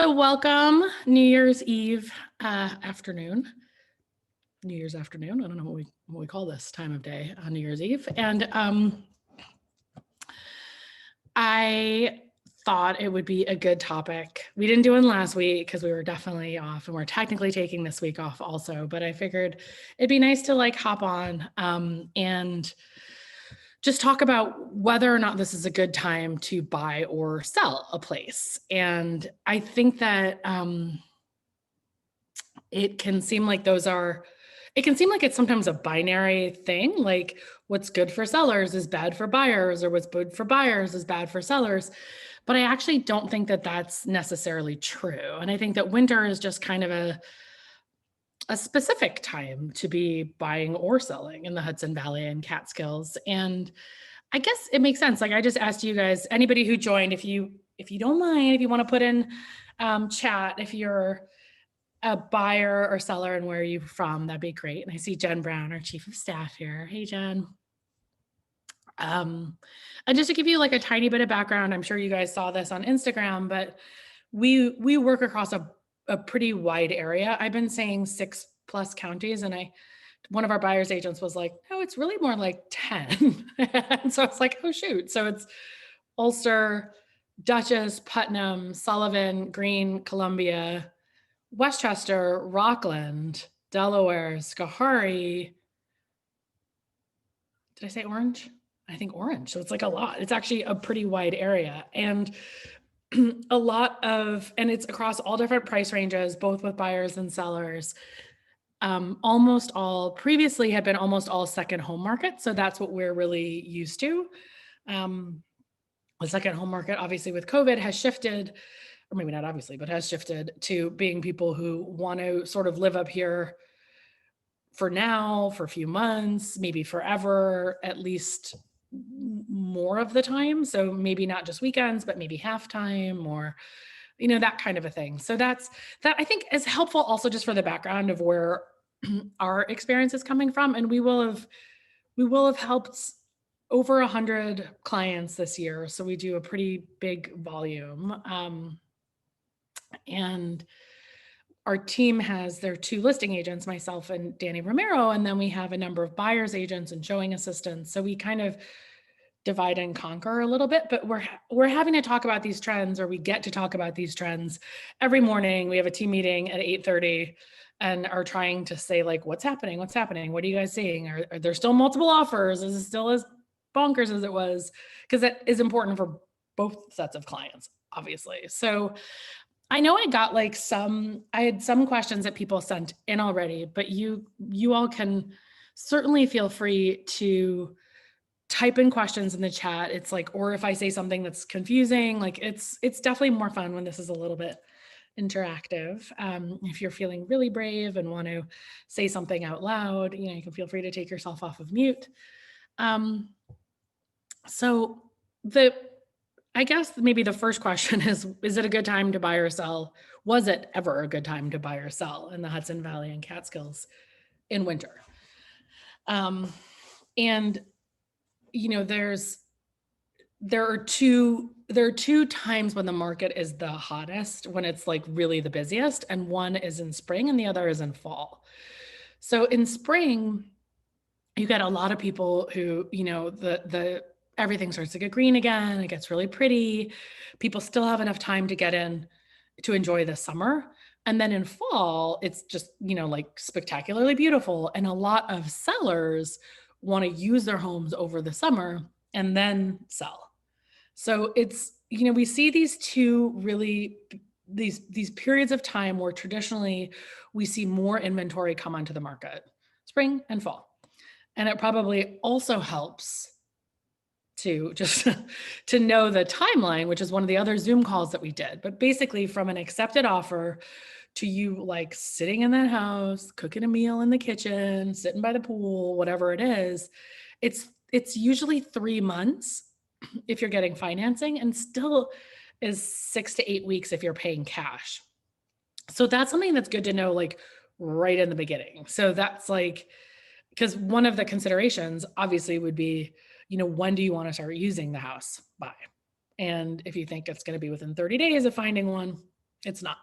So welcome New Year's Eve afternoon. New Year's afternoon. I don't know what we call this time of day on New Year's Eve. And I thought it would be a good topic. We didn't do one last week because we were definitely off, and we're technically taking this week off also. But I figured it'd be nice to like hop on and just talk about whether or not this is a good time to buy or sell a place. And I think that it can seem like it's sometimes a binary thing, like what's good for sellers is bad for buyers, or what's good for buyers is bad for sellers. But I actually don't think that that's necessarily true. And I think that winter is just kind of a specific time to be buying or selling in the Hudson Valley and Catskills. And I guess it makes sense. Like I just asked you guys, anybody who joined, if you don't mind, if you want to put in chat, if you're a buyer or seller and where are you from, that'd be great. And I see Jen Brown, our chief of staff here. Hey, Jen. And just to give you like a tiny bit of background, I'm sure you guys saw this on Instagram, but we work across a pretty wide area. I've been saying 6+ counties, and one of our buyer's agents was like, no, it's really more like 10. And so it's like, oh shoot. So it's Ulster, Dutchess, Putnam, Sullivan, Greene, Columbia, Westchester, Rockland, Delaware, Schoharie. Did I say Orange? I think Orange. So it's like a lot. It's actually a pretty wide area. And and it's across all different price ranges, both with buyers and sellers. Almost all previously had been almost all second home market. So that's what we're really used to. The second home market, obviously with COVID, has shifted, or maybe not obviously, but has shifted to being people who want to sort of live up here for now, for a few months, maybe forever, at least more of the time. So maybe not just weekends, but maybe halftime or, that kind of a thing. So that I think is helpful also just for the background of where our experience is coming from. And we will have helped over 100 clients this year. So we do a pretty big volume. And our team has their 2 listing agents, myself and Danny Romero, and then we have a number of buyers agents and showing assistants. So we kind of divide and conquer a little bit, but we're having to talk about these trends, or we get to talk about these trends every morning. We have a team meeting at 8:30 and are trying to say like, what's happening? What are you guys seeing? Are there still multiple offers? Is it still as bonkers as it was? Because that is important for both sets of clients, obviously. So I know I had some questions that people sent in already, but you all can certainly feel free to type in questions in the chat. It's like, or if I say something that's confusing, like it's definitely more fun when this is a little bit interactive. If you're feeling really brave and want to say something out loud, you can feel free to take yourself off of mute. So I guess maybe the first question is it a good time to buy or sell? Was it ever a good time to buy or sell in the Hudson Valley and Catskills in winter? And there are two times when the market is the hottest, when it's like really the busiest, and one is in spring and the other is in fall. So in spring, you get a lot of people who, the everything starts to get green again. It gets really pretty. People still have enough time to get in to enjoy the summer. And then in fall, it's just, like spectacularly beautiful. And a lot of sellers want to use their homes over the summer and then sell. So it's, we see these two really, these periods of time where traditionally we see more inventory come onto the market, spring and fall. And it probably also helps to just to know the timeline, which is one of the other Zoom calls that we did. But basically from an accepted offer to you like sitting in that house, cooking a meal in the kitchen, sitting by the pool, whatever it is, it's usually 3 months if you're getting financing, and still is 6 to 8 weeks if you're paying cash. So that's something that's good to know like right in the beginning. So that's like, because one of the considerations obviously would be, when do you want to start using the house by? And if you think it's going to be within 30 days of finding one, It's not.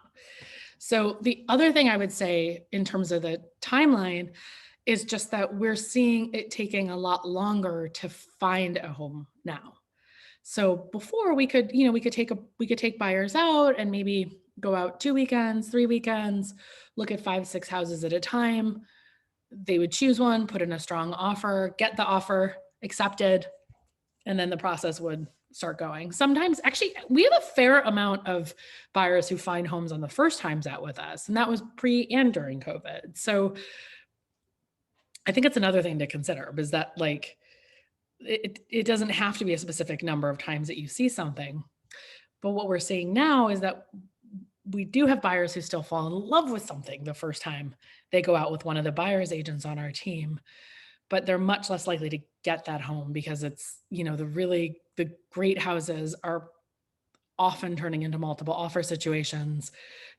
So the other thing I would say in terms of the timeline is just that we're seeing it taking a lot longer to find a home now. So before we could take buyers out and maybe go out 2 weekends, 3 weekends, look at 5, 6 houses at a time. They would choose one, put in a strong offer, get the offer accepted, and then the process would start going. Sometimes, actually, we have a fair amount of buyers who find homes on the first times out with us, and that was pre and during COVID. So I think it's another thing to consider is that like it doesn't have to be a specific number of times that you see something. But what we're seeing now is that we do have buyers who still fall in love with something the first time they go out with one of the buyer's agents on our team, but they're much less likely to get that home because it's, the great houses are often turning into multiple offer situations,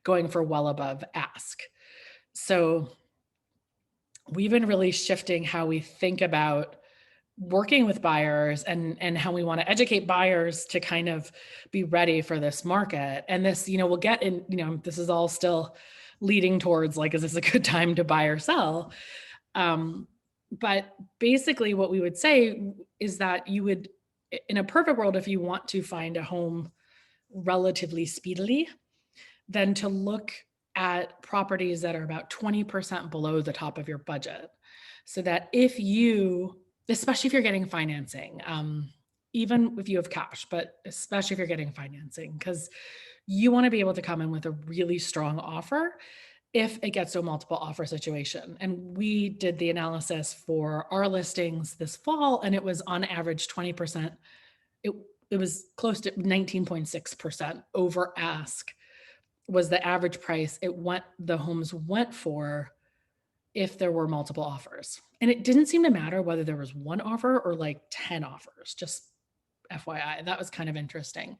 going for well above ask. So we've been really shifting how we think about working with buyers and how we want to educate buyers to kind of be ready for this market. And this, we'll get in, this is all still leading towards like, is this a good time to buy or sell? But basically what we would say is that you would, in a perfect world, if you want to find a home relatively speedily, then to look at properties that are about 20% below the top of your budget. So that if you, especially if you're getting financing, even if you have cash, but especially if you're getting financing, because you want to be able to come in with a really strong offer if it gets to a multiple offer situation. And we did the analysis for our listings this fall, and it was on average 20%. It was close to 19.6% over ask was the average price the homes went for if there were multiple offers. And it didn't seem to matter whether there was one offer or like 10 offers, just FYI. That was kind of interesting.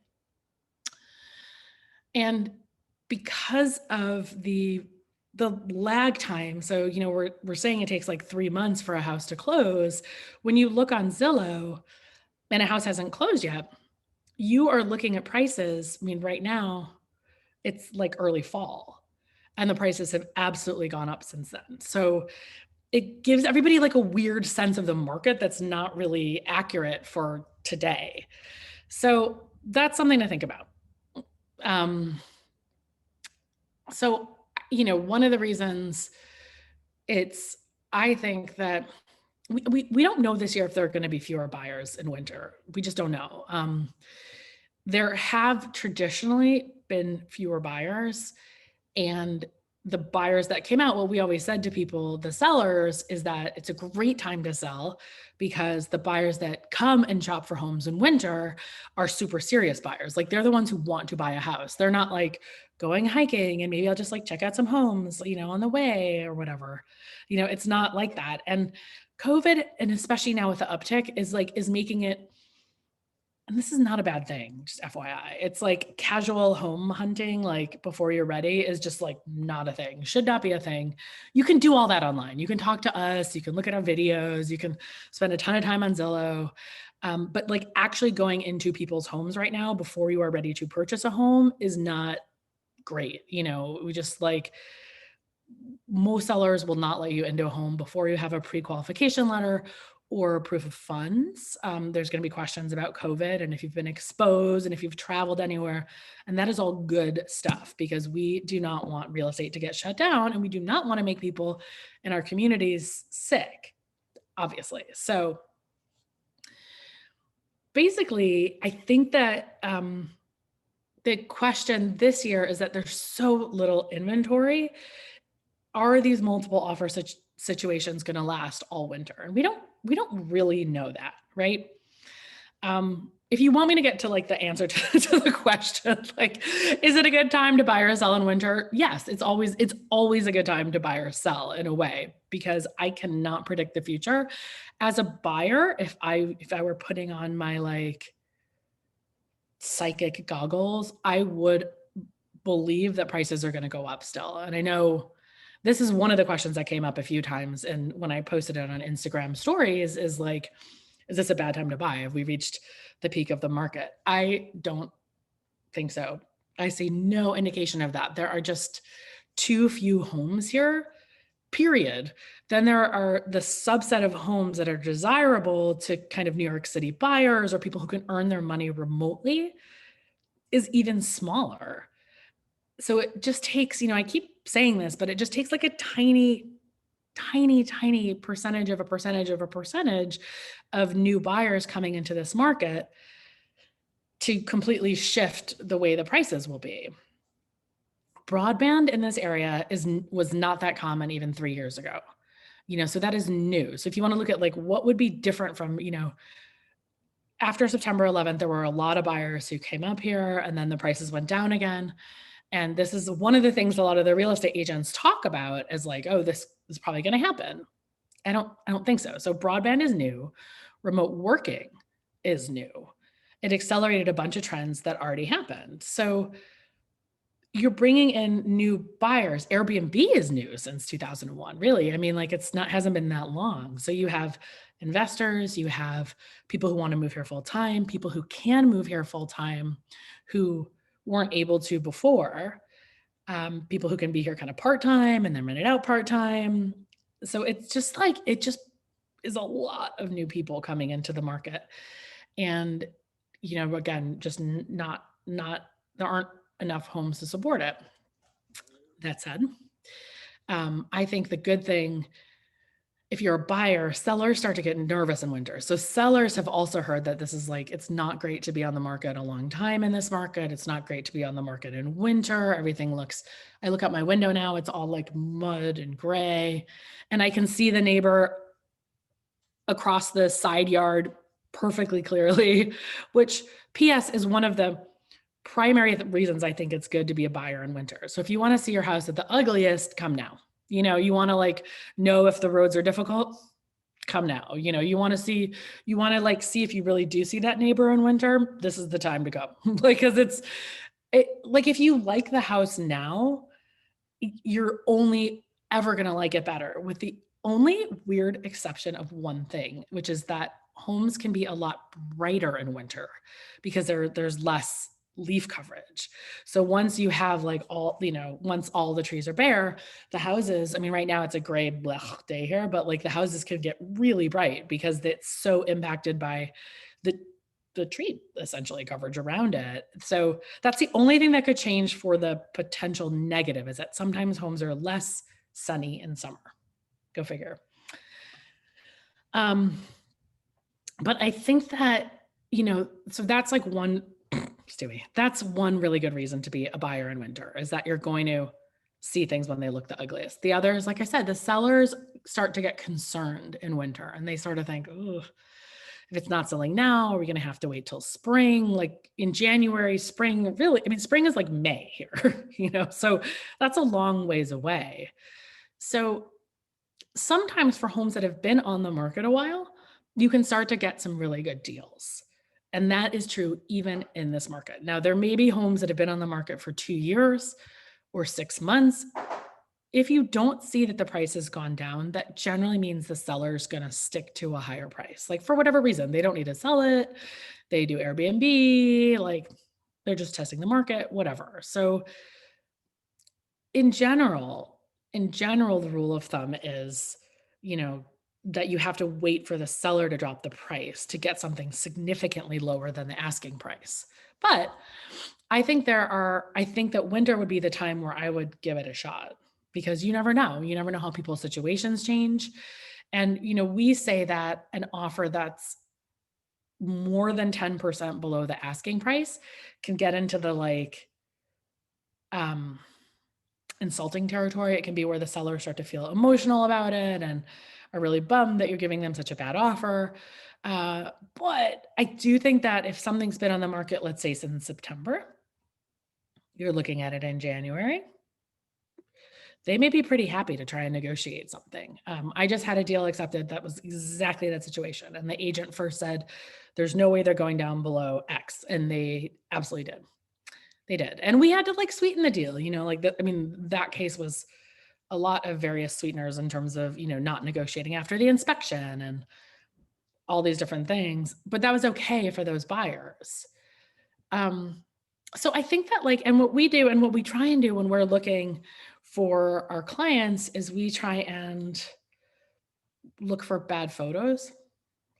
And because of the lag time, so we're saying it takes like 3 months for a house to close. When you look on Zillow and a house hasn't closed yet, you are looking at prices. I mean, right now it's like early fall, and the prices have absolutely gone up since then. So it gives everybody like a weird sense of the market that's not really accurate for today. So that's something to think about. So, one of the reasons I think that we don't know this year if there are going to be fewer buyers in winter. We just don't know. There have traditionally been fewer buyers, and the buyers that came out, what we always said to people, the sellers, is that it's a great time to sell because the buyers that come and shop for homes in winter are super serious buyers. Like they're the ones who want to buy a house. They're not like going hiking and maybe I'll just like check out some homes, on the way or whatever. It's not like that. And COVID, and especially now with the uptick, is making it, and this is not a bad thing, just FYI. It's like casual home hunting, like before you're ready, is just like not a thing, should not be a thing. You can do all that online. You can talk to us, you can look at our videos, you can spend a ton of time on Zillow. But like actually going into people's homes right now before you are ready to purchase a home is not great. We just like, most sellers will not let you into a home before you have a pre-qualification letter or proof of funds. There's going to be questions about COVID and if you've been exposed and if you've traveled anywhere. And that is all good stuff because we do not want real estate to get shut down and we do not want to make people in our communities sick, obviously. So basically, I think that the question this year is that there's so little inventory. Are these multiple offer situations going to last all winter? And we don't really know that, right? If you want me to get to like the answer to the question, like, is it a good time to buy or sell in winter? Yes, it's always a good time to buy or sell in a way, because I cannot predict the future. As a buyer, if I were putting on my like psychic goggles, I would believe that prices are going to go up still. And I know this is one of the questions that came up a few times. And when I posted it on Instagram stories is like, is this a bad time to buy? Have we reached the peak of the market? I don't think so. I see no indication of that. There are just too few homes here, period. Then there are the subset of homes that are desirable to kind of New York City buyers or people who can earn their money remotely is even smaller. So it just takes, I keep saying this, but it just takes like a tiny, tiny, tiny percentage of a percentage of a percentage of new buyers coming into this market to completely shift the way the prices will be. Broadband in this area was not that common even 3 years ago. So that is new. So if you want to look at like what would be different from, after September 11th, there were a lot of buyers who came up here and then the prices went down again. And this is one of the things a lot of the real estate agents talk about is like, oh, this is probably going to happen. I don't think so. So broadband is new. Remote working is new. It accelerated a bunch of trends that already happened. So you're bringing in new buyers. Airbnb is new since 2001, really. I mean, like hasn't been that long. So you have investors, you have people who want to move here full time, people who can move here full time, who weren't able to before, people who can be here kind of part-time and then rent it out part-time. So it's just like, it just is a lot of new people coming into the market. And, again, just not, there aren't enough homes to support it. That said, I think the good thing, if you're a buyer, sellers start to get nervous in winter. So sellers have also heard that this is like, it's not great to be on the market a long time in this market. It's not great to be on the market in winter. I look out my window now, it's all like mud and gray. And I can see the neighbor across the side yard perfectly clearly, which PS is one of the primary reasons I think it's good to be a buyer in winter. So if you want to see your house at the ugliest, come now. You want to like know if the roads are difficult, come now. You want to see if you really do see that neighbor in winter, this is the time to go. Because like if you like the house now, you're only ever going to like it better, with the only weird exception of one thing, which is that homes can be a lot brighter in winter because there's less leaf coverage. So once you have like once all the trees are bare, the houses, I mean, right now it's a gray blech day here, but like the houses can get really bright because it's so impacted by the tree essentially coverage around it. So that's the only thing that could change for the potential negative, is that sometimes homes are less sunny in summer. Go figure. But I think that, so that's like one, Stewie, that's one really good reason to be a buyer in winter, is that you're going to see things when they look the ugliest. The others, like I said, the sellers start to get concerned in winter and they sort of think, oh, if it's not selling now, are we going to have to wait till spring? Like in January, spring, really, I mean, spring is like May here, so that's a long ways away. So sometimes for homes that have been on the market a while, you can start to get some really good deals. And that is true even in this market. Now, there may be homes that have been on the market for 2 years or 6 months. If you don't see that the price has gone down, that generally means the seller's going to stick to a higher price. Like for whatever reason, they don't need to sell it. They do Airbnb, like they're just testing the market, whatever. So in general, the rule of thumb is, that you have to wait for the seller to drop the price to get something significantly lower than the asking price. But I think that winter would be the time where I would give it a shot, because you never know. You never know how people's situations change. And, we say that an offer that's more than 10% below the asking price can get into the insulting territory. It can be where the sellers start to feel emotional about it and are really bummed that you're giving them such a bad offer. But I do think that if something's been on the market, let's say since September, you're looking at it in January, they may be pretty happy to try and negotiate something. I just had a deal accepted that was exactly that situation. And the agent first said, there's no way they're going down below X. And they absolutely did. They did. And we had to sweeten the deal, that case was a lot of various sweeteners in terms of, not negotiating after the inspection and all these different things, but that was okay for those buyers. So I think that like, and what we do and what we try and do when we're looking for our clients is we try and look for bad photos.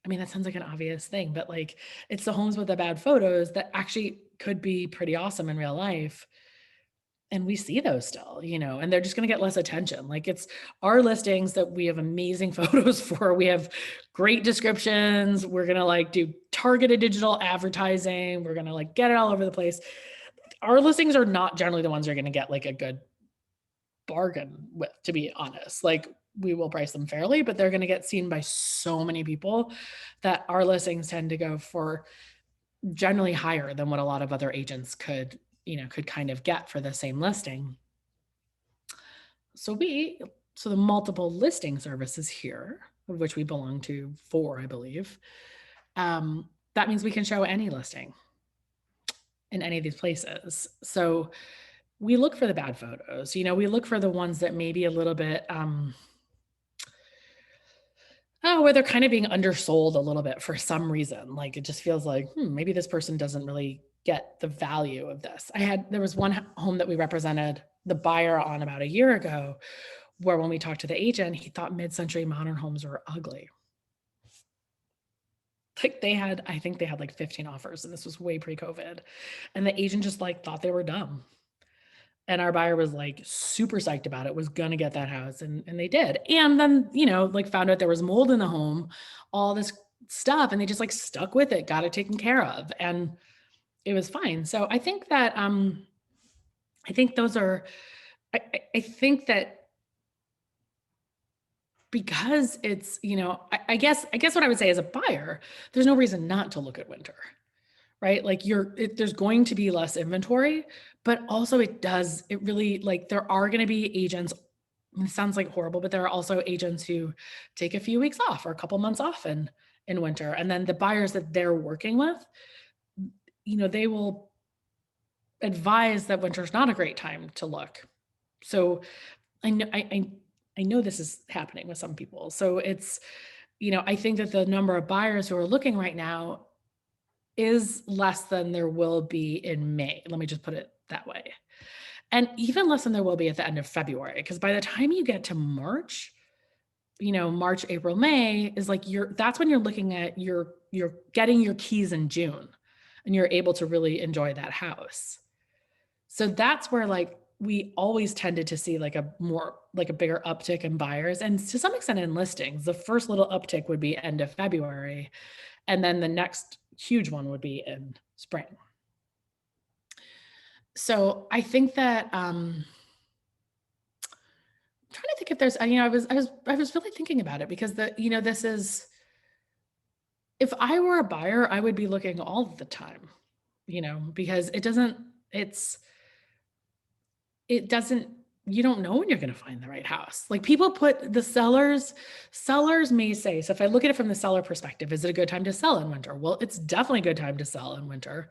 I mean, that sounds like an obvious thing, but like it's the homes with the bad photos that actually could be pretty awesome in real life. And we see those still, and they're just going to get less attention. Like it's our listings that we have amazing photos for. We have great descriptions. We're going to like do targeted digital advertising. We're going to like get it all over the place. Our listings are not generally the ones you're going to get like a good bargain with, to be honest. Like we will price them fairly, but they're going to get seen by so many people that our listings tend to go for generally higher than what a lot of other agents could kind of get for the same listing. So the multiple listing services here, of which we belong to 4, I believe, that means we can show any listing in any of these places. So we look for the bad photos. We look for the ones that maybe a little bit, where they're kind of being undersold a little bit for some reason. Like it just feels like, maybe this person doesn't really get the value of this. There was one home that we represented the buyer on about a year ago, where when we talked to the agent, he thought mid-century modern homes were ugly. Like I think they had like 15 offers, and this was way pre-COVID. And the agent just like thought they were dumb. And our buyer was like super psyched about it, was gonna get that house, and they did. And then, like found out there was mold in the home, all this stuff, and they just like stuck with it, got it taken care of, and it was fine. So I think that I think those are I think that because it's, I guess what I would say as a buyer, there's no reason not to look at winter, right? Like there's going to be less inventory, but also it really, like there are going to be agents. It sounds like horrible, but there are also agents who take a few weeks off or a couple months off in winter. And then the buyers that they're working with, they will advise that winter's not a great time to look. So I know I know this is happening with some people. So it's, I think that the number of buyers who are looking right now is less than there will be in May. Let me just put it that way. And even less than there will be at the end of February, because by the time you get to March, March, April, May is like that's when you're looking at you're getting your keys in June and you're able to really enjoy that house. So that's where like we always tended to see like a bigger uptick in buyers, and to some extent in listings. The first little uptick would be end of February, and then the next huge one would be in spring. So I think that I'm trying to think if there's, I was really thinking about it, because this is, if I were a buyer, I would be looking all the time, because you don't know when you're going to find the right house. Like people put the sellers may say, so if I look at it from the seller perspective, is it a good time to sell in winter? Well, it's definitely a good time to sell in winter.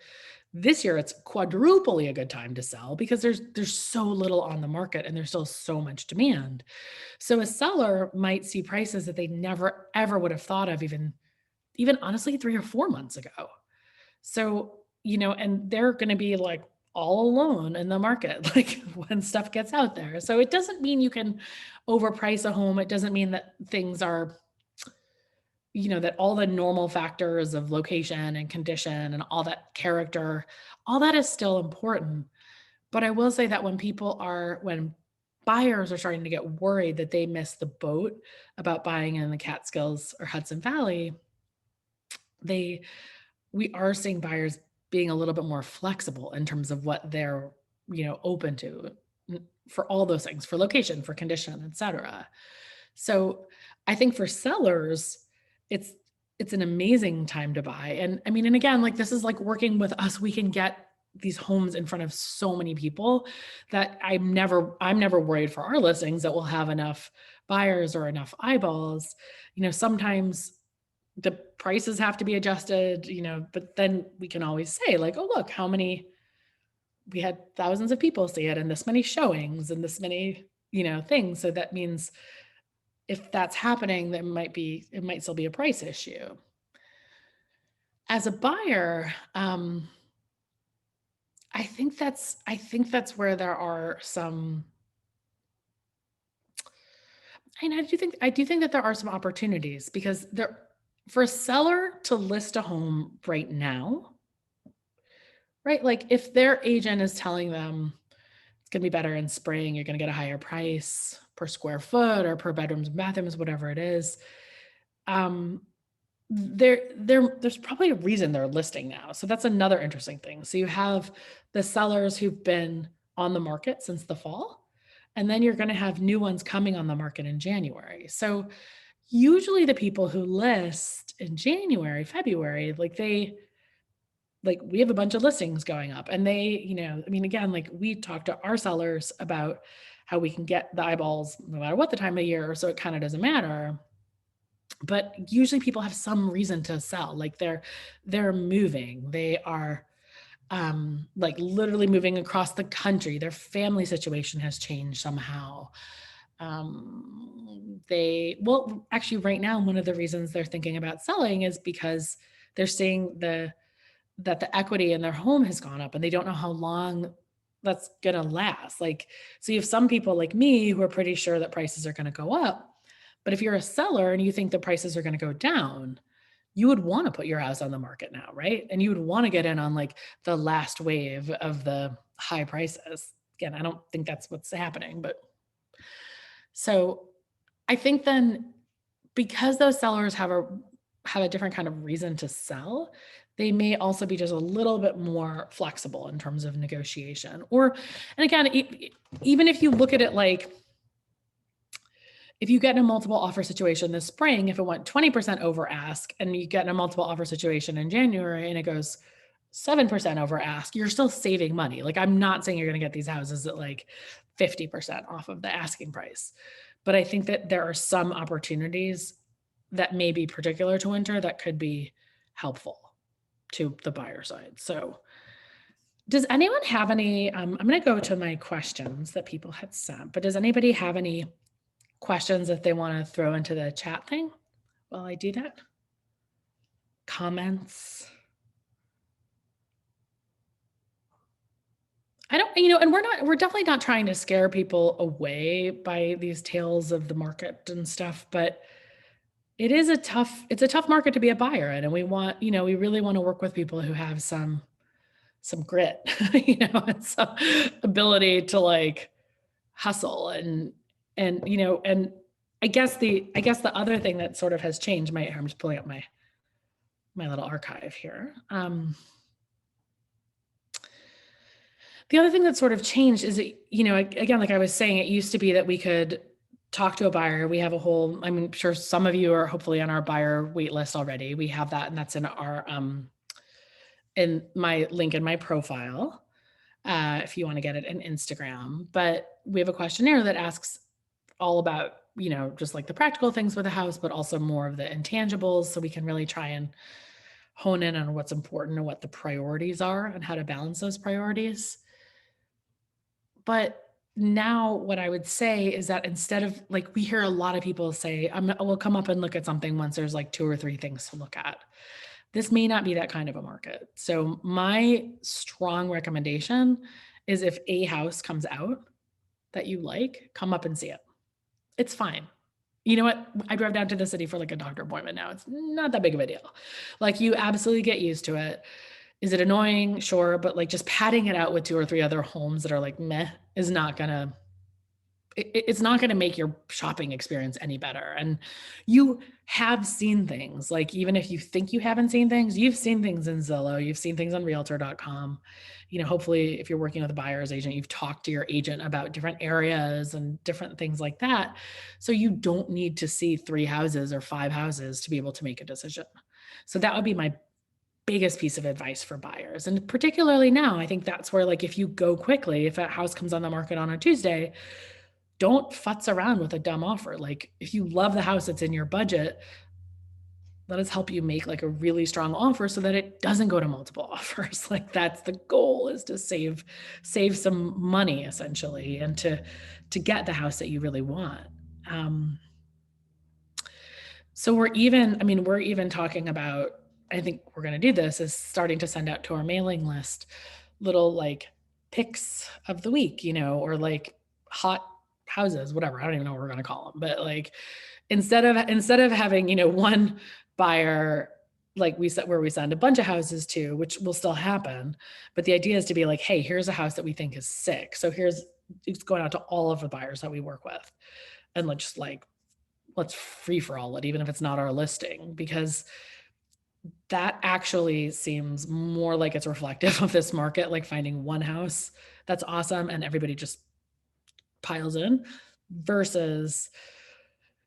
This year, it's quadruply a good time to sell because there's so little on the market and there's still so much demand. So a seller might see prices that they never, ever would have thought of even honestly 3 or 4 months ago. So, and they're going to be like all alone in the market, like when stuff gets out there. So it doesn't mean you can overprice a home. It doesn't mean that things are, that all the normal factors of location and condition and all that character, all that is still important. But I will say that when buyers are starting to get worried that they miss the boat about buying in the Catskills or Hudson Valley, we are seeing buyers being a little bit more flexible in terms of what they're, open to for all those things, for location, for condition, et cetera. So I think for sellers, it's an amazing time to buy. And I mean, and again, like this is like working with us, we can get these homes in front of so many people that I'm never worried for our listings that we'll have enough buyers or enough eyeballs. Sometimes the prices have to be adjusted, but then we can always say like, oh, look, we had thousands of people see it and this many showings and this many, things. So that means if that's happening, it might still be a price issue. As a buyer, I think that's where there are some, and I do think that there are some opportunities because there, for a seller to list a home right now, right? Like if their agent is telling them it's going to be better in spring, you're going to get a higher price per square foot or per bedrooms and bathrooms, whatever it is. Um, there's probably a reason they're listing now. So that's another interesting thing. So you have the sellers who've been on the market since the fall, and then you're going to have new ones coming on the market in January. So usually the people who list in January, February, like we have a bunch of listings going up and they, I mean, again, like we talk to our sellers about how we can get the eyeballs no matter what the time of year, so it kind of doesn't matter. But usually people have some reason to sell, like they're moving, they are like literally moving across the country, their family situation has changed somehow. Well, actually right now one of the reasons they're thinking about selling is because they're seeing that the equity in their home has gone up and they don't know how long that's going to last. Like, so you have some people like me who are pretty sure that prices are going to go up. But if you're a seller and you think the prices are going to go down, you would want to put your house on the market now, right? And you would want to get in on like the last wave of the high prices. Again, I don't think that's what's happening, but so I think then because those sellers have a different kind of reason to sell, they may also be just a little bit more flexible in terms of negotiation. Or, and again, even if you look at it like, if you get in a multiple offer situation this spring, if it went 20% over ask and you get in a multiple offer situation in January and it goes 7% over ask, you're still saving money. Like I'm not saying you're going to get these houses at like 50% off of the asking price, but I think that there are some opportunities that may be particular to winter that could be helpful to the buyer side. So does anyone have any, I'm going to go to my questions that people had sent, but does anybody have any questions that they want to throw into the chat thing while I do that? Comments? I don't, and we're definitely not trying to scare people away by these tales of the market and stuff, but it's a tough market to be a buyer in. And we want, we really want to work with people who have some grit, and some ability to like hustle and I guess the other thing that sort of has changed, I'm just pulling up my little archive here. The other thing that sort of changed is that, again, like I was saying, it used to be that we could talk to a buyer. We have a whole, I'm sure some of you are hopefully on our buyer wait list already. We have that, and that's in our, in my link in my profile, if you want to get it in Instagram. But we have a questionnaire that asks all about, just like the practical things with the house, but also more of the intangibles. So we can really try and hone in on what's important and what the priorities are and how to balance those priorities. But now what I would say is that instead of like, we hear a lot of people say, we'll come up and look at something once there's like 2 or 3 things to look at. This may not be that kind of a market. So my strong recommendation is if a house comes out that you like, come up and see it. It's fine. You know what? I drove down to the city for like a doctor appointment now. It's not that big of a deal. Like you absolutely get used to it. Is it annoying? Sure. But like just padding it out with 2 or 3 other homes that are like meh is not gonna, it's not going to make your shopping experience any better. And you have seen things, like even if you think you haven't seen things, you've seen things in Zillow, you've seen things on realtor.com. Hopefully if you're working with a buyer's agent, you've talked to your agent about different areas and different things like that. So you don't need to see 3 houses or 5 houses to be able to make a decision. So that would be my biggest piece of advice for buyers. And particularly now, I think that's where, like, if you go quickly, if a house comes on the market on a Tuesday, don't futz around with a dumb offer. Like if you love the house, it's in your budget, let us help you make like a really strong offer so that it doesn't go to multiple offers. Like that's the goal, is to save some money essentially, and to get the house that you really want. So we're even talking about, I think we're going to do this, is starting to send out to our mailing list little like picks of the week, you know, or like hot houses, whatever. I don't even know what we're going to call them, but like instead of having, you know, one buyer like we said where we send a bunch of houses to, which will still happen, but the idea is to be like, hey, here's a house that we think is sick. So here's it's going out to all of the buyers that we work with. And let's free for all it, even if it's not our listing, because that actually seems more like it's reflective of this market, like finding one house that's awesome and everybody just piles in versus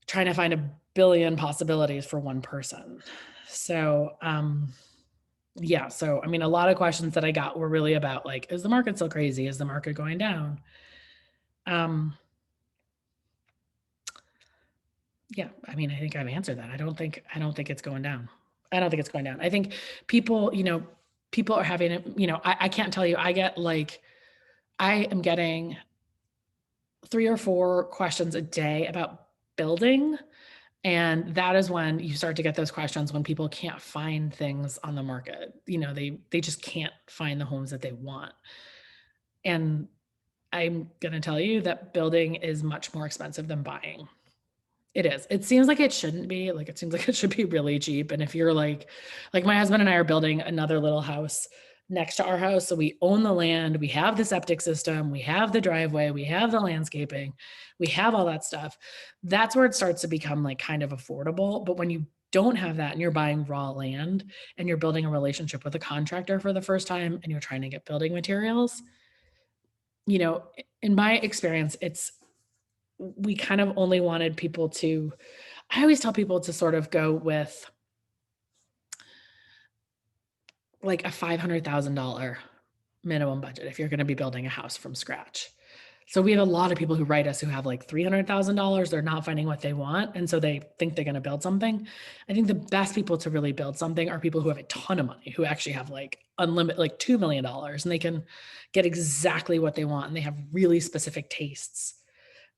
trying to find a billion possibilities for one person. So, yeah. So, I mean, a lot of questions that I got were really about like, is the market still crazy? Is the market going down? Yeah, I mean, I think I've answered that. I don't think it's going down. I don't think it's going down. I think people, you know, people are having it, you know, I can't tell you, I am getting 3 or 4 questions a day about building. And that is when you start to get those questions when people can't find things on the market. You know, they just can't find the homes that they want. And I'm going to tell you that building is much more expensive than buying. It is. It seems like it shouldn't be. Like, it seems like it should be really cheap. And if you're like my husband and I are building another little house next to our house. So we own the land, we have the septic system, we have the driveway, we have the landscaping, we have all that stuff. That's where it starts to become like kind of affordable. But when you don't have that and you're buying raw land and you're building a relationship with a contractor for the first time and you're trying to get building materials, you know, in my experience, we kind of only wanted people to, I always tell people to sort of go with like a $500,000 minimum budget if you're going to be building a house from scratch. So we have a lot of people who write us who have like $300,000. They're not finding what they want. And so they think they're going to build something. I think the best people to really build something are people who have a ton of money, who actually have like unlimited, like $2 million, and they can get exactly what they want. And they have really specific tastes.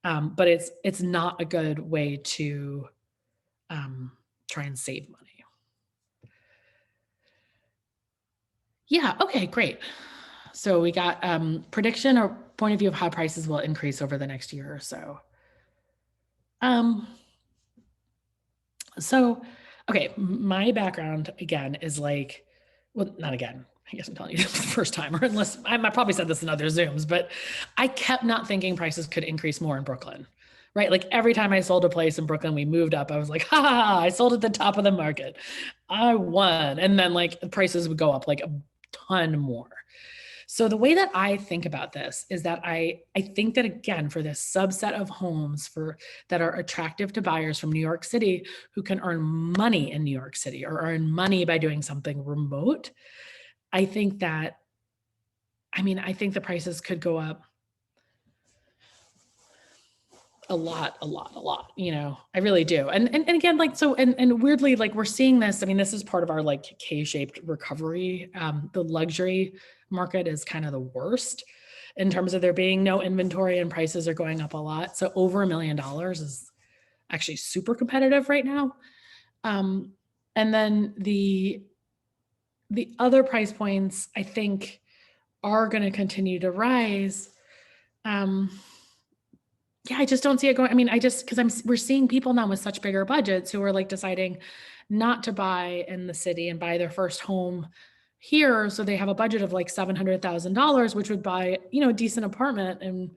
But it's not a good way to try and save money. Yeah. Okay. Great. So we got prediction or point of view of how prices will increase over the next year or so. Um, so, okay, my background again is like, well, not again. I guess I'm telling you this the first time, or unless I probably said this in other Zooms, but I kept not thinking prices could increase more in Brooklyn, right? Like every time I sold a place in Brooklyn, we moved up. I was like, ha ha, ha, I sold at the top of the market. I won. And then like prices would go up like a ton more. So the way that I think about this is that I think that again, for this subset of homes that are attractive to buyers from New York City who can earn money in New York City or earn money by doing something remote, I think that, I think the prices could go up a lot, you know, I really do. And again, like, so, and weirdly, like we're seeing this, I mean, this is part of our like K-shaped recovery. The luxury market is kind of the worst in terms of there being no inventory and prices are going up a lot. So over $1 million is actually super competitive right now. And then the other price points I think are going to continue to rise. Yeah, I just don't see it going. I mean, because we're seeing people now with such bigger budgets who are like deciding not to buy in the city and buy their first home here. So they have a budget of like $700,000, which would buy, you know, a decent apartment in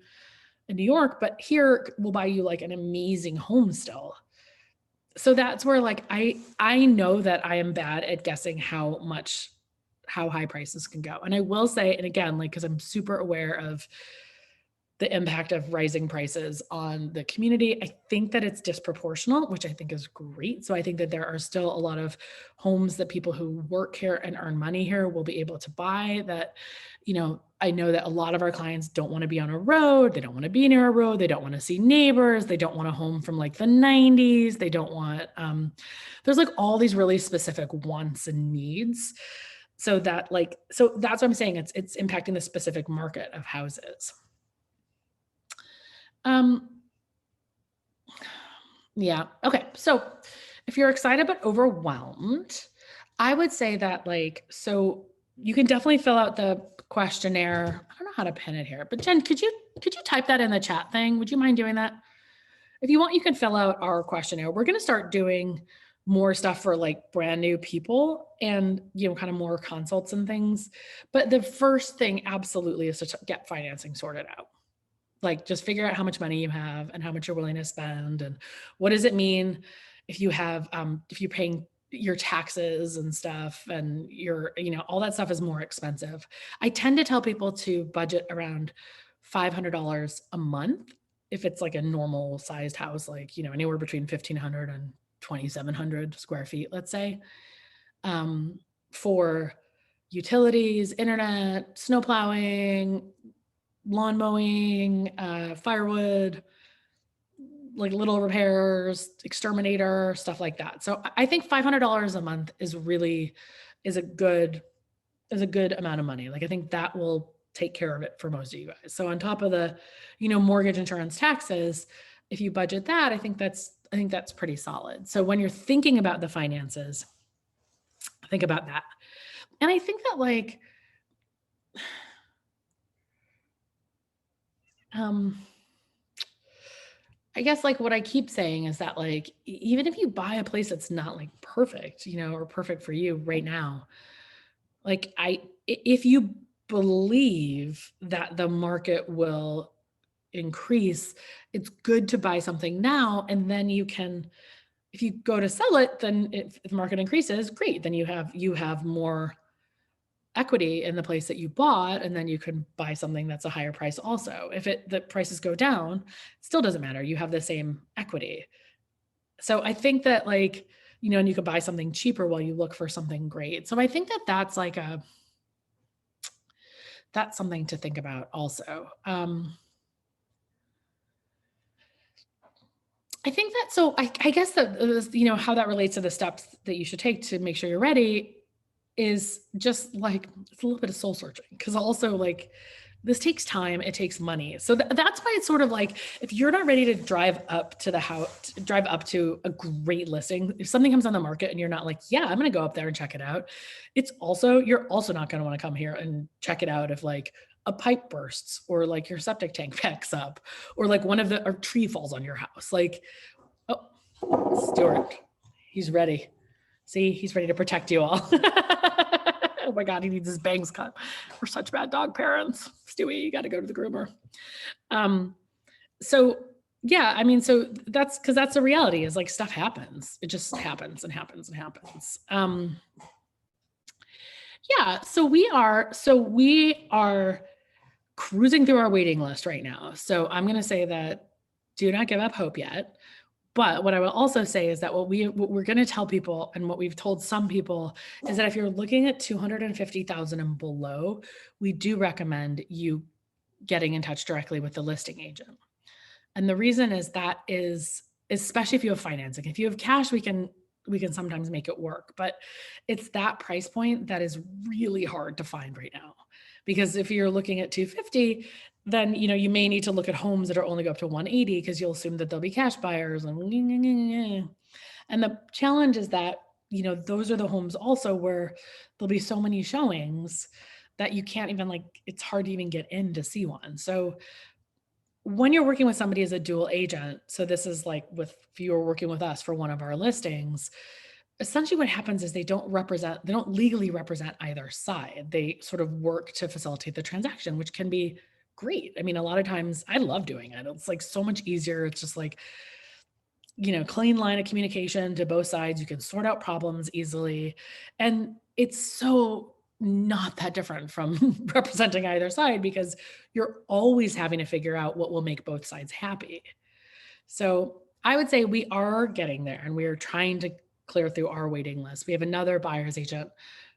New York, but here will buy you like an amazing home still. So that's where like I know that I am bad at guessing how high prices can go. And I will say, and again, like, because I'm super aware of the impact of rising prices on the community. I think that it's disproportional, which I think is great. So I think that there are still a lot of homes that people who work here and earn money here will be able to buy that, you know, I know that a lot of our clients don't want to be on a road. They don't want to be near a road. They don't want to see neighbors. They don't want a home from like the 90s. They don't want, there's like all these really specific wants and needs. So that's what I'm saying. It's impacting the specific market of houses. Yeah. Okay. So if you're excited but overwhelmed, I would say that you can definitely fill out the questionnaire. I don't know how to pin it here, but Jen, could you type that in the chat thing? Would you mind doing that? If you want, you can fill out our questionnaire. We're going to start doing more stuff for like brand new people and, you know, kind of more consults and things. But the first thing absolutely is to get financing sorted out. Like just figure out how much money you have and how much you're willing to spend and what does it mean if you have if you're paying your taxes and stuff and your, you know, all that stuff is more expensive. I tend to tell people to budget around $500 a month if it's like a normal sized house, like, you know, anywhere between 1,500 and 2,700 square feet, let's say, for utilities, internet, snow plowing, lawn mowing, firewood, like little repairs, exterminator, stuff like that. So I think $500 a month is really is a good amount of money. Like I think that will take care of it for most of you guys. So on top of the, you know, mortgage, insurance, taxes, if you budget that, I think that's pretty solid. So when you're thinking about the finances, think about that. And I think that like I guess like what I keep saying is that like even if you buy a place that's not like perfect, you know, or perfect for you right now, like if you believe that the market will increase, it's good to buy something now and then you can, if you go to sell it, then if the market increases, great, then you have more equity in the place that you bought, and then you can buy something that's a higher price also. If the prices go down, it still doesn't matter. You have the same equity. So I think that like, you know, and you could buy something cheaper while you look for something great. So I think that that's like that's something to think about also. I think that, so I guess that, you know, how that relates to the steps that you should take to make sure you're ready is just like, it's a little bit of soul searching, because also like this takes time, it takes money. So that's why it's sort of like, if you're not ready to drive up to the house, drive up to a great listing, if something comes on the market and you're not like, yeah, I'm going to go up there and check it out. You're also not going to want to come here and check it out if like a pipe bursts or like your septic tank backs up or like a tree falls on your house. Like, oh, Stuart, he's ready. See, he's ready to protect you all. Oh my God, he needs his bangs cut. We're such bad dog parents. Stewie, you got to go to the groomer. So yeah, I mean, so that's because that's the reality, is like stuff happens. It just happens and happens and happens. Yeah, so we are cruising through our waiting list right now. So I'm going to say that do not give up hope yet. But what I will also say is that what we're going to tell people, and what we've told some people, is that if you're looking at 250,000 and below, we do recommend you getting in touch directly with the listing agent. And the reason is that is, especially if you have financing. If you have cash, we can sometimes make it work, but it's that price point that is really hard to find right now. Because if you're looking at 250, then, you know, you may need to look at homes that are only go up to 180 because you'll assume that there'll be cash buyers and the challenge is that, you know, those are the homes also where there'll be so many showings that you can't even, like, it's hard to even get in to see one. So when you're working with somebody as a dual agent, so this is like if you were working with us for one of our listings, essentially what happens is they don't legally represent either side. They sort of work to facilitate the transaction, which can be great. I mean, a lot of times I love doing it. It's like so much easier. It's just like, you know, clean line of communication to both sides. You can sort out problems easily. And it's so not that different from representing either side, because you're always having to figure out what will make both sides happy. So I would say we are getting there, and we are trying to clear through our waiting list. We have another buyer's agent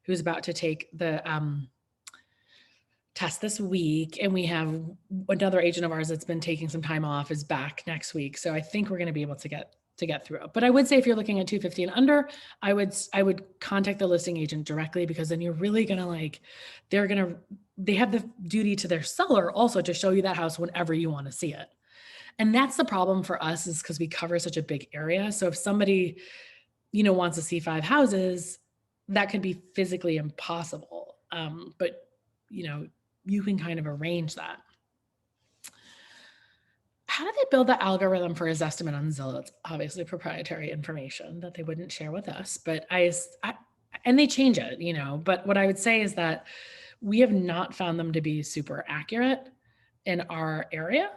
who's about to take the test this week, and we have another agent of ours that's been taking some time off is back next week. So I think we're going to be able to get through it. But I would say if you're looking at 250 and under, I would contact the listing agent directly, because then you're really going to like, they have the duty to their seller also to show you that house whenever you want to see it. And that's the problem for us, is because we cover such a big area. So if somebody, you know, wants to see 5 houses, that could be physically impossible. But you can kind of arrange that. How do they build the algorithm for a Zestimate on Zillow? It's obviously proprietary information that they wouldn't share with us, but and they change it, but what I would say is that we have not found them to be super accurate in our area.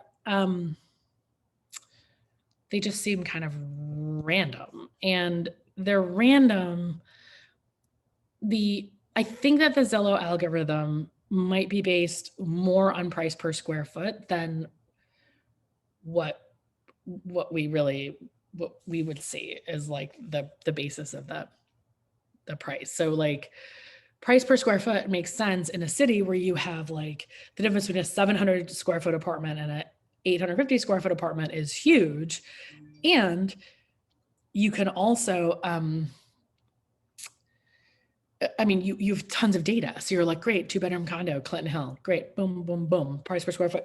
They just seem kind of random, and they're random. I think that the Zillow algorithm might be based more on price per square foot than what we would see is like the basis of the price. So like price per square foot makes sense in a city where you have like the difference between a 700 square foot apartment and a 850 square foot apartment is huge. And you can also, you have tons of data. So you're like, great, 2-bedroom condo, Clinton Hill, great, boom, boom, boom, price per square foot.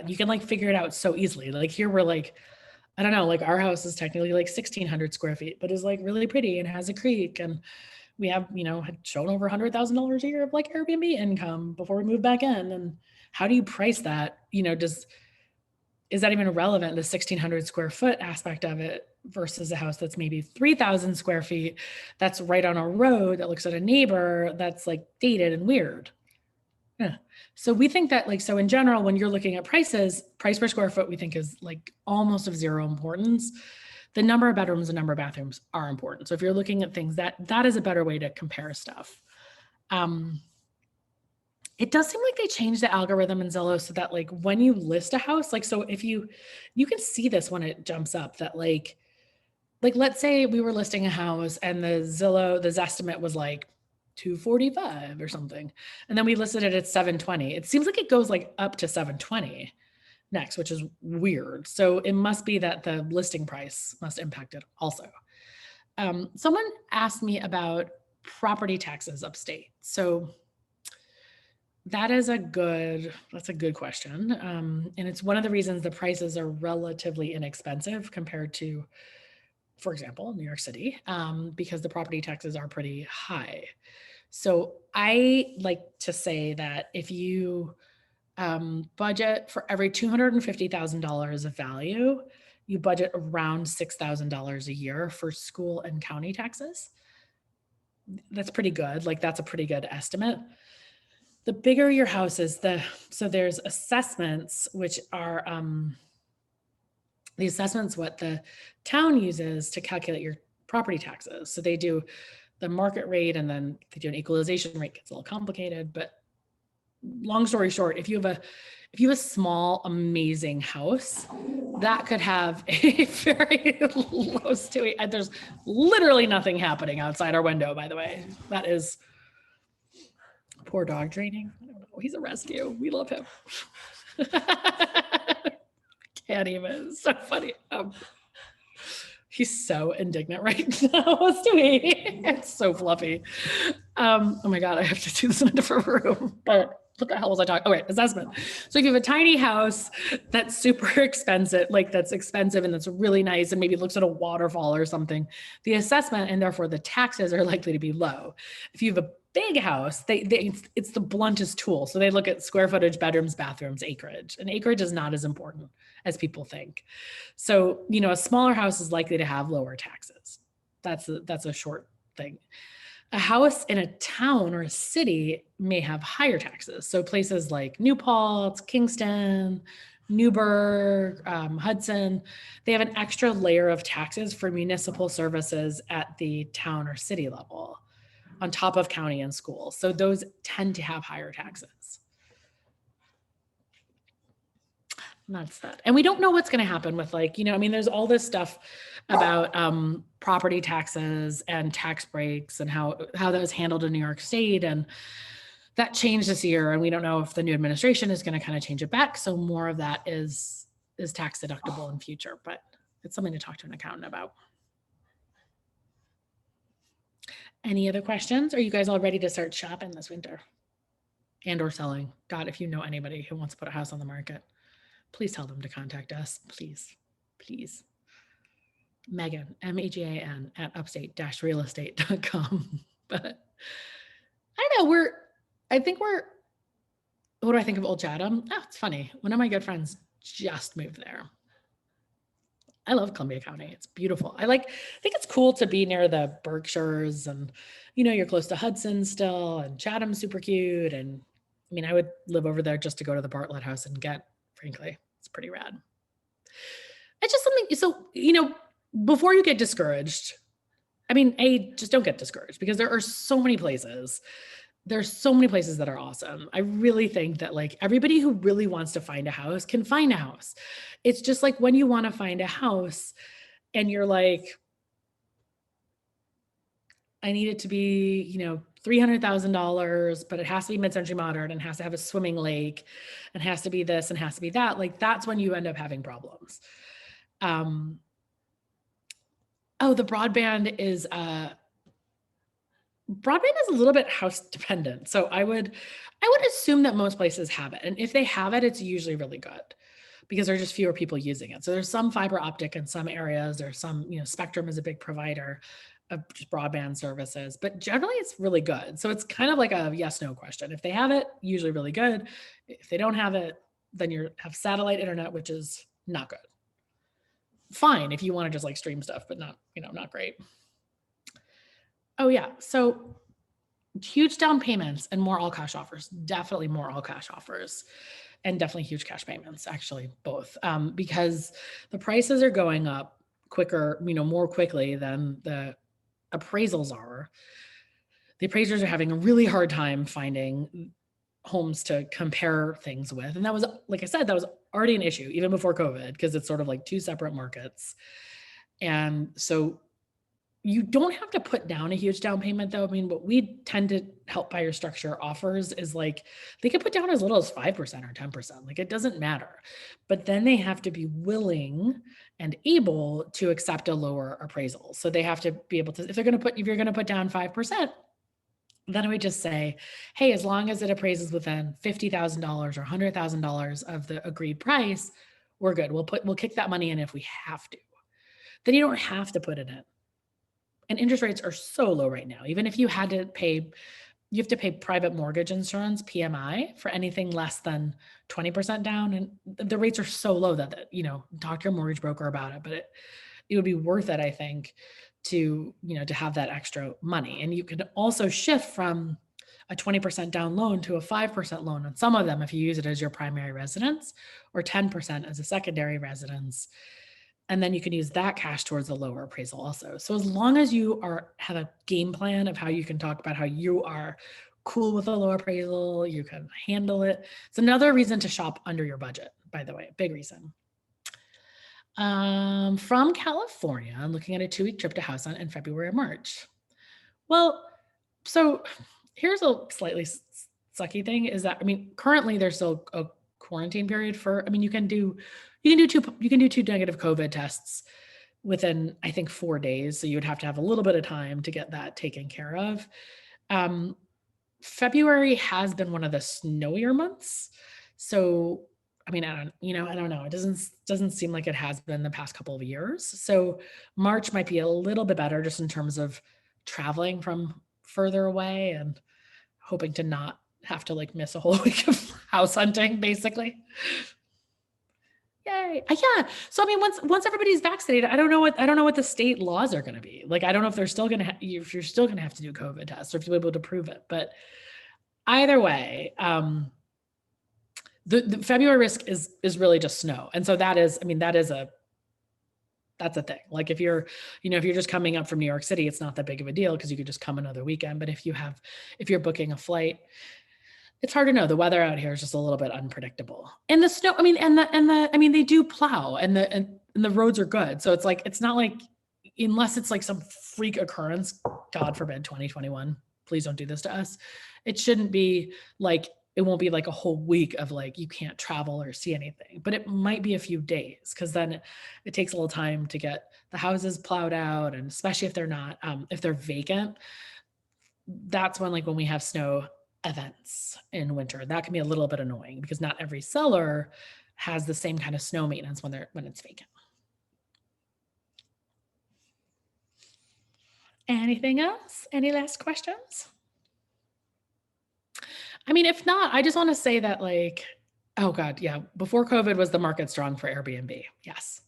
You can like figure it out so easily. Like here we're like, I don't know, like our house is technically like 1,600 square feet, but is like really pretty and has a creek. And we have, had shown over $100,000 a year of like Airbnb income before we moved back in. And how do you price that? Is that even relevant, the 1,600 square foot aspect of it versus a house that's maybe 3,000 square feet, that's right on a road, that looks at a neighbor, that's like dated and weird. Yeah. So we think that so in general, when you're looking at prices, price per square foot, we think is like almost of zero importance. The number of bedrooms and number of bathrooms are important. So if you're looking at things, that is a better way to compare stuff. It does seem like they changed the algorithm in Zillow so that like when you list a house, so if you can see this when it jumps up that like let's say we were listing a house and the Zestimate was like 245 or something. And then we listed it at 720. It seems like it goes like up to 720 next, which is weird. So it must be that the listing price must impact it also. Someone asked me about property taxes upstate. So that's a good question. And it's one of the reasons the prices are relatively inexpensive compared to, for example, New York City, because the property taxes are pretty high. So I like to say that if you budget for every $250,000 of value, you budget around $6,000 a year for school and county taxes. That's pretty good. That's a pretty good estimate. The bigger your house is, so there's assessments, which are the assessments what the town uses to calculate your property taxes. So they do the market rate and then they do an equalization rate. Gets a little complicated, but long story short, if you have a small, amazing house, that could have a very low STUI. And there's literally nothing happening outside our window, by the way. That is poor dog training. I don't know. He's a rescue. We love him. Can't even. It's so funny. He's so indignant right now, Stewie. It's so fluffy. Oh my God, I have to do this in a different room. But what the hell was I talking? Okay, assessment. So if you have a tiny house that's super expensive, that's expensive and that's really nice and maybe looks at a waterfall or something, the assessment and therefore the taxes are likely to be low. If you have a big house, it's the bluntest tool. So they look at square footage, bedrooms, bathrooms, acreage, and acreage is not as important as people think. So, a smaller house is likely to have lower taxes. That's a short thing. A house in a town or a city may have higher taxes. So places like New Paltz, Kingston, Newburgh, Hudson, they have an extra layer of taxes for municipal services at the town or city level on top of county and school. So those tend to have higher taxes. That's that. And we don't know what's going to happen with there's all this stuff about property taxes and tax breaks and how that was handled in New York State. And that changed this year. And we don't know if the new administration is going to kind of change it back. So more of that is tax deductible in future, but it's something to talk to an accountant about. Any other questions? Are you guys all ready to start shopping this winter and or selling? God, if you know anybody who wants to put a house on the market, please tell them to contact us, please. Megan, MEGAN @upstate-realestate.com. But I don't know, I think what do I think of Old Chatham? Oh, it's funny. One of my good friends just moved there. I love Columbia County. It's beautiful. I think it's cool to be near the Berkshires and, you're close to Hudson still and Chatham's super cute. And I mean, I would live over there just to go to the Bartlett House and get, frankly, it's pretty rad. It's just something, so, before you get discouraged, I mean, just don't get discouraged because there are so many places. There's so many places that are awesome. I really think that like everybody who really wants to find a house can find a house. It's just like when you want to find a house and you're like, I need it to be, $300,000, but it has to be mid-century modern and has to have a swimming lake and has to be this and has to be that. Like that's when you end up having problems. The broadband is a little bit house dependent. So I would assume that most places have it. And if they have it, it's usually really good because there's just fewer people using it. So there's some fiber optic in some areas, or some, Spectrum is a big provider of just broadband services, but generally it's really good. So it's kind of like a yes, no question. If they have it, usually really good. If they don't have it, then you have satellite internet, which is not good. Fine if you want to just like stream stuff, but not great. Oh yeah. So huge down payments and more all cash offers, definitely more all cash offers, and definitely huge cash payments, actually both, because the prices are going up quicker, more quickly than the appraisals are. The appraisers are having a really hard time finding homes to compare things with. And that was, like I said, that was already an issue even before COVID, because it's sort of like two separate markets. And so you don't have to put down a huge down payment though. I mean, what we tend to help buyer structure offers is like they can put down as little as 5% or 10%. Like it doesn't matter. But then they have to be willing and able to accept a lower appraisal. So they have to be able to, if you're going to put down 5%, then we just say, hey, as long as it appraises within $50,000 or $100,000 of the agreed price, we're good. We'll kick that money in if we have to. Then you don't have to put it in. And interest rates are so low right now. Even if you had to pay, you have to pay private mortgage insurance, PMI, for anything less than 20% down. And the rates are so low that, talk to your mortgage broker about it. But it would be worth it, I think, to have that extra money. And you could also shift from a 20% down loan to a 5% loan on some of them if you use it as your primary residence, or 10% as a secondary residence. And then you can use that cash towards a lower appraisal also. So as long as you have a game plan of how you can talk about how you are cool with a low appraisal, you can handle it. It's another reason to shop under your budget, by the way, big reason. From California, I'm looking at a 2-week trip to house hunt in February or March. Well, so here's a slightly sucky thing is that, I mean, currently there's still a quarantine period you can do two negative COVID tests within, I think, 4 days. So you would have to have a little bit of time to get that taken care of. February has been one of the snowier months. So, I mean, I don't know. It doesn't seem like it has been the past couple of years. So March might be a little bit better just in terms of traveling from further away and hoping to not have to like miss a whole week of house hunting, basically. Yay. Yeah. So I mean, once everybody's vaccinated, I don't know what the state laws are going to be. Like, I don't know if they're still going to if you're still going to have to do COVID tests or if you're able to prove it. But either way, the February risk is really just snow. And so that's a thing. Like if you're just coming up from New York City, it's not that big of a deal because you could just come another weekend. But if you're booking a flight, it's hard to know. The weather out here is just a little bit unpredictable. And the snow, I mean, they do plow and the roads are good. So it's not like, unless it's like some freak occurrence, God forbid, 2021, please don't do this to us. It shouldn't be like, it won't be like a whole week of like, you can't travel or see anything, but it might be a few days because then it takes a little time to get the houses plowed out. And especially if they're not, if they're vacant, that's when we have snow events in winter, that can be a little bit annoying because not every seller has the same kind of snow maintenance when it's vacant. Anything else? Any last questions? I mean, if not, I just want to say that like, oh God, yeah, before COVID was the market strong for Airbnb. Yes.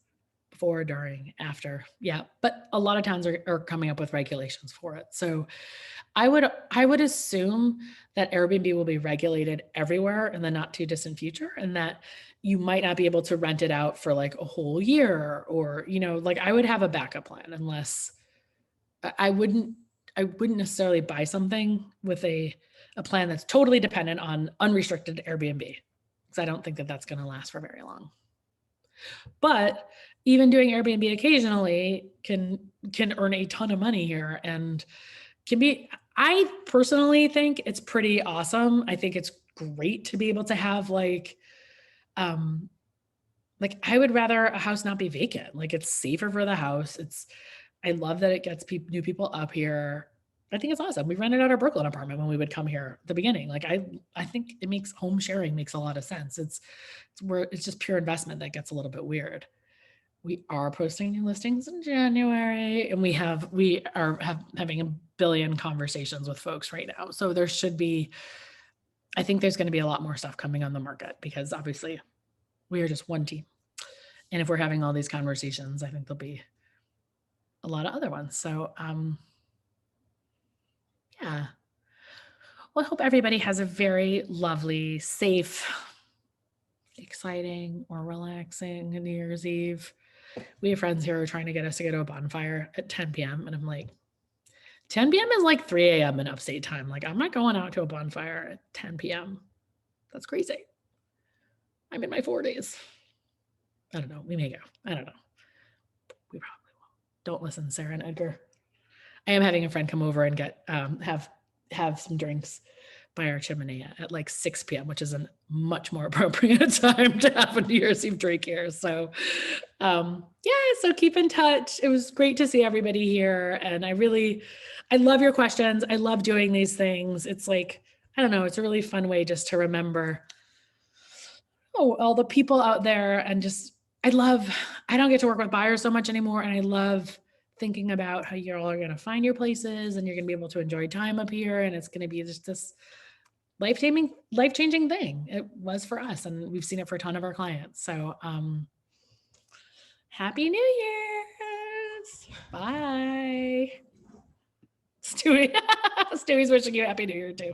Before, during, after. Yeah. But a lot of towns are coming up with regulations for it. So I would assume that Airbnb will be regulated everywhere in the not too distant future, and that you might not be able to rent it out for like a whole year, or, like I would have a backup plan unless I wouldn't necessarily buy something with a plan that's totally dependent on unrestricted Airbnb, because I don't think that that's going to last for very long. But even doing Airbnb occasionally can earn a ton of money here, and can be, I personally think it's pretty awesome. I think it's great to be able to have um like I would rather a house not be vacant. Like it's safer for the house. I love that it gets new people up here. I think it's awesome. We rented out our Brooklyn apartment when we would come here at the beginning. Like I think it makes home sharing makes a lot of sense. It's where it's just pure investment that gets a little bit weird. We are posting new listings in January, and we are having a billion conversations with folks right now. So there should be, I think there's going to be a lot more stuff coming on the market, because obviously we are just one team. And if we're having all these conversations, I think there'll be a lot of other ones. So yeah. Well, I hope everybody has a very lovely, safe, exciting, or relaxing New Year's Eve. We have friends here who are trying to get us to go to a bonfire at 10 p.m. And I'm like, 10 p.m. is like 3 a.m. in upstate time. Like, I'm not going out to a bonfire at 10 p.m. That's crazy. I'm in my 40s. I don't know. We may go. I don't know. We probably won't. Don't listen, Sarah and Edgar. I am having a friend come over and get have some drinks by our chimney at like 6 p.m., which is a much more appropriate time to have a New Year's Eve drink here. So yeah, so keep in touch. It was great to see everybody here. And I love your questions. I love doing these things. It's like, I don't know, it's a really fun way just to remember, all the people out there. And just, I don't get to work with buyers so much anymore. And I love thinking about how you all are going to find your places, and you're going to be able to enjoy time up here. And it's going to be just this life-changing thing. It was for us, and we've seen it for a ton of our clients. So Happy New Year's. Bye. Stewie's wishing you Happy New Year too.